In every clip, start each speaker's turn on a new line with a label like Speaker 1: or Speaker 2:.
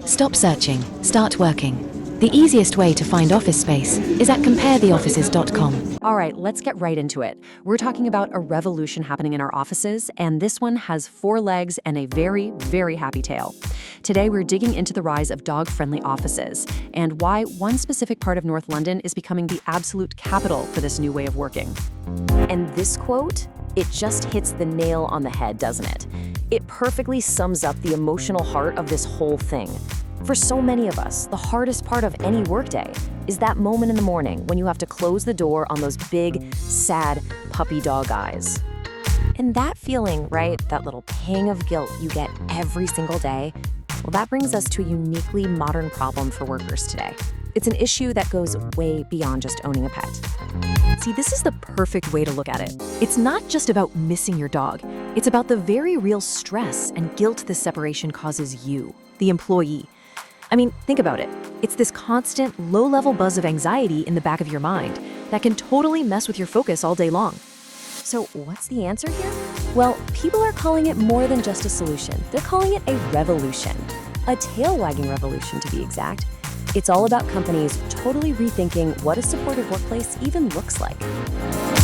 Speaker 1: Stop searching, start working. The easiest way to find office space is at comparetheoffices.com.
Speaker 2: All right, let's get right into it. We're talking about a revolution happening in our offices, and this one has 4 legs and a very, very happy tail. Today, we're digging into the rise of dog-friendly offices and why one specific part of North London is becoming the absolute capital for this new way of working.
Speaker 3: And this quote, it just hits the nail on the head, doesn't it? It perfectly sums up the emotional heart of this whole thing. For so many of us, the hardest part of any workday is that moment in the morning when you have to close the door on those big, sad puppy dog eyes. And that feeling, right, that little pang of guilt you get every single day, well, that brings us to a uniquely modern problem for workers today. It's an issue that goes way beyond just owning a pet.
Speaker 2: See, this is the perfect way to look at it. It's not just about missing your dog. It's about the very real stress and guilt this separation causes you, the employee. I mean, think about it. It's this constant, low-level buzz of anxiety in the back of your mind that can totally mess with your focus all day long.
Speaker 3: So what's the answer here? Well, people are calling it more than just a solution. They're calling it a revolution. A tail-wagging revolution, to be exact. It's all about companies totally rethinking what a supportive workplace even looks like.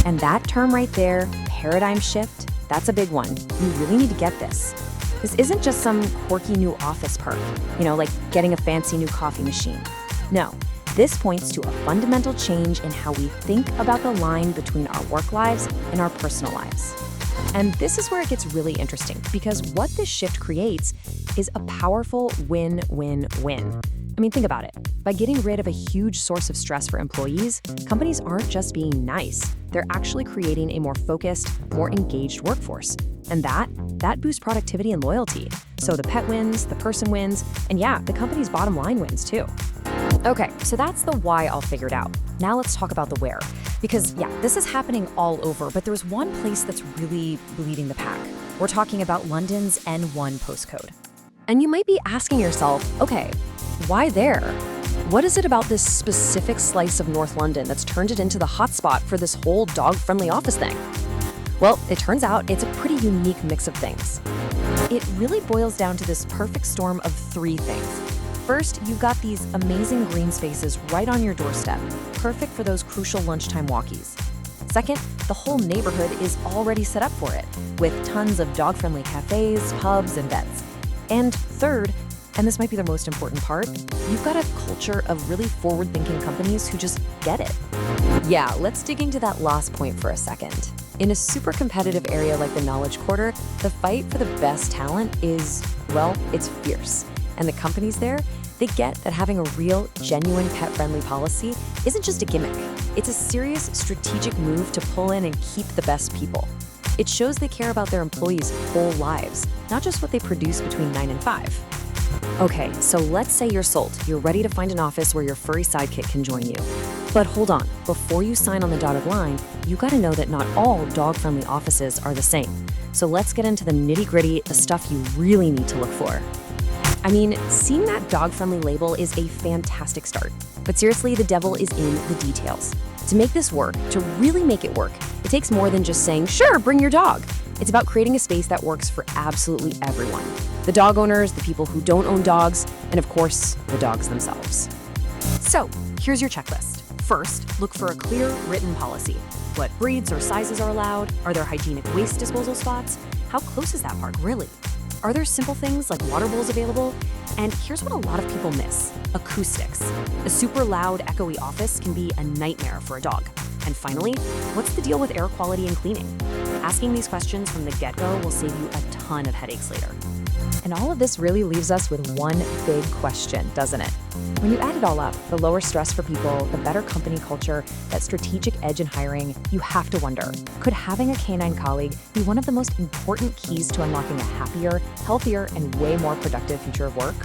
Speaker 3: And that term right there, paradigm shift, that's a big one. You really need to get this. This isn't just some quirky new office perk, like getting a fancy new coffee machine. No, this points to a fundamental change in how we think about the line between our work lives and our personal lives. And this is where it gets really interesting, because what this shift creates is a powerful win-win-win. I mean, think about it. By getting rid of a huge source of stress for employees, companies aren't just being nice. They're actually creating a more focused, more engaged workforce. And that boosts productivity and loyalty. So the pet wins, the person wins, and yeah, the company's bottom line wins too. Okay, so that's the why all figured out. Now let's talk about the where. Because yeah, this is happening all over, but there's one place that's really leading the pack. We're talking about London's N1 postcode.
Speaker 2: And you might be asking yourself, okay, why there? What is it about this specific slice of North London that's turned it into the hotspot for this whole dog-friendly office thing? Well, it turns out it's a pretty unique mix of things.
Speaker 3: It really boils down to this perfect storm of 3 things. First, you've got these amazing green spaces right on your doorstep, perfect for those crucial lunchtime walkies. Second, the whole neighborhood is already set up for it, with tons of dog-friendly cafes, pubs, and vets. And third, and this might be the most important part, you've got a culture of really forward-thinking companies who just get it. Yeah, let's dig into that last point for a second. In a super competitive area like the Knowledge Quarter, the fight for the best talent is, well, it's fierce. And the companies there, they get that having a real, genuine pet-friendly policy isn't just a gimmick. It's a serious strategic move to pull in and keep the best people. It shows they care about their employees' whole lives, not just what they produce between 9 and 5. Okay, so let's say you're sold. You're ready to find an office where your furry sidekick can join you. But hold on, before you sign on the dotted line, you gotta know that not all dog-friendly offices are the same. So let's get into the nitty-gritty, the stuff you really need to look for. I mean, seeing that dog-friendly label is a fantastic start. But seriously, the devil is in the details. To make this work, to really make it work, it takes more than just saying, sure, bring your dog. It's about creating a space that works for absolutely everyone. The dog owners, the people who don't own dogs, and of course, the dogs themselves. So, here's your checklist. First, look for a clear written policy. What breeds or sizes are allowed? Are there hygienic waste disposal spots? How close is that park, really? Are there simple things like water bowls available? And here's what a lot of people miss: acoustics. A super loud, echoey office can be a nightmare for a dog. And finally, what's the deal with air quality and cleaning? Asking these questions from the get-go will save you a ton of headaches later. And all of this really leaves us with one big question, doesn't it? When you add it all up, the lower stress for people, the better company culture, that strategic edge in hiring, you have to wonder, could having a canine colleague be one of the most important keys to unlocking a happier, healthier, and way more productive future of work?